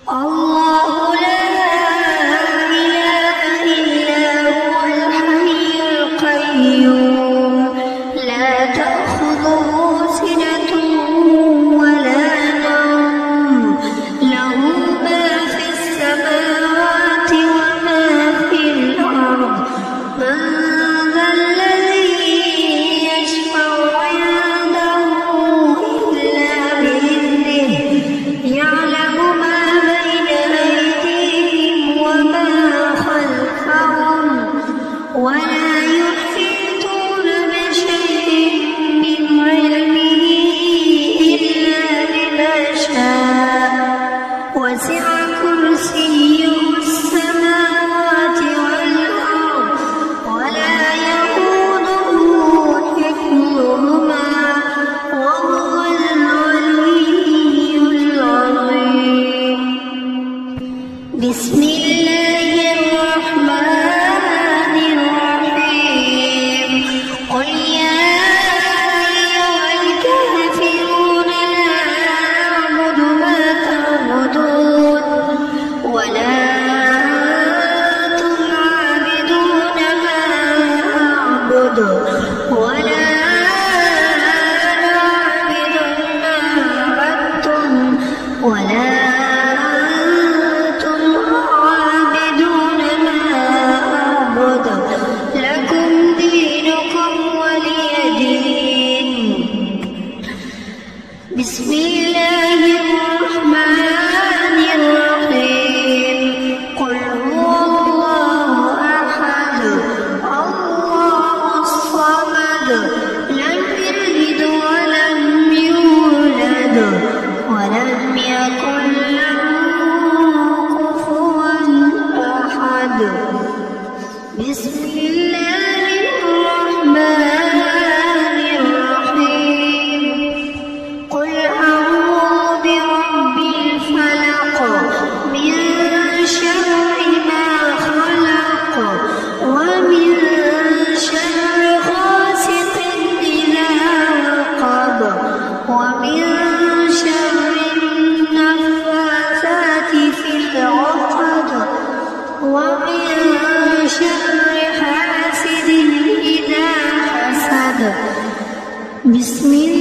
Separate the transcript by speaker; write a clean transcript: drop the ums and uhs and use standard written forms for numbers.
Speaker 1: الله لا إله إلا هو الحي القيوم لا تأخذه سنة ولا نوم له ما في السماوات وما في الأرض من ذا الذي يشفع عنده إلا بإذنه يعلم ما بين أيديهم وما خلفهم ولا يحيطون بشيء من علمه إلا بما شاء وسع كرسيه السماوات والأرض ولا يئوده حفظهما وهو العلي العظيم. بسم الله الرحمن الرحيم. قل يا أيها الكافرون لا أعبد ما تعبدون ولا أنتم عابدون ما أعبد ولا أنا عابد ما عبدتم ولا أنتم عابدون ما أعبد لكم دينكم ولي دين. بسم الله الرحمن الرحيم. قل هو الله أحد الله الصمد لم يلد ولم يولد ولم يكن له كفوا أحد. بسم الله الرحمن الرحيم. قل أعوذ برب الفلق من شر ما خلق ومن شر غاسق إذا وقب ومن شر النفاثات في العقد ومن شر حاسد إذا حسد. بسم الله